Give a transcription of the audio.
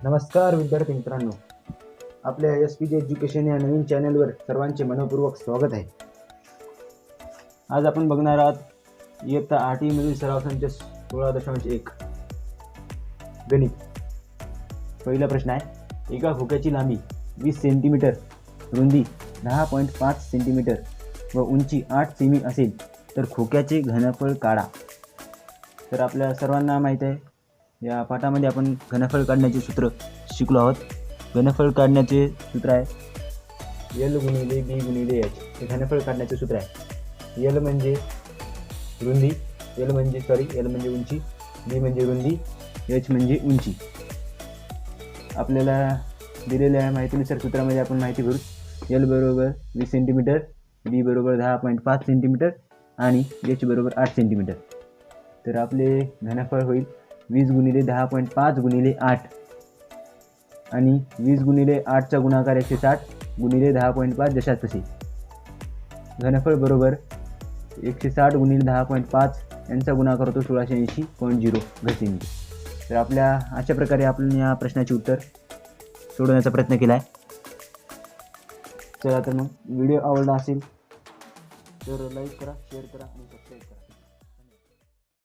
नमस्कार विद्यार्थी मित्रांनो, आपल्या SPJ एज्युकेशन या नवीन चॅनलवर सर्वांचे मनपूर्वक स्वागत आहे. आज आपण बघणार आहोत इयत्ता 8वी मधील सराव संच 16.1 गणित. पहिला प्रश्न आहे, एका खोक्याची लांबी 20 सेंटीमीटर, रुंदी 10.5 सेंटीमीटर व उंची 8 सेमी असेल तर खोक्याचे घनफळ काढा. तर आपल्या सर्वांना माहीत आहे, या पाठामध्ये आपण घनफळ काढण्याचे सूत्र शिकलो आहोत. घनफळ काढण्याचे सूत्र आहे L गुणिले B गुणिले H. हे घनफळ काढण्याचे सूत्र आहे. L म्हणजे रुंदी, L म्हणजे उंची, B म्हणजे रुंदी, H म्हणजे उंची. आपल्याला दिलेल्या माहितीनुसार सूत्रामध्ये आपण माहिती करू. L बरोबर 20 सेंटीमीटर, B बरोबर 10.5 सेंटीमीटर आणि H बरोबर 8 सेंटीमीटर. तर आपले घनफळ होईल 20 गुणिले 10.5 गुणिले 8 आणि 20 गुणिले 8चा गुणाकार 160 गुणिले 10.5 जशात तसे. घनफळ बरोबर 160 गुणिले 10.5 यांचा गुणाकार होतो 1680.0 घन. तर आपल्या अशा प्रकारे आपण या प्रश्नाचे उत्तर सोडवण्याचा प्रयत्न केला आहे. चला तर मग व्हिडिओ आवडला असेल तर लाईक करा, शेअर करा आणि सबस्क्राईब करा.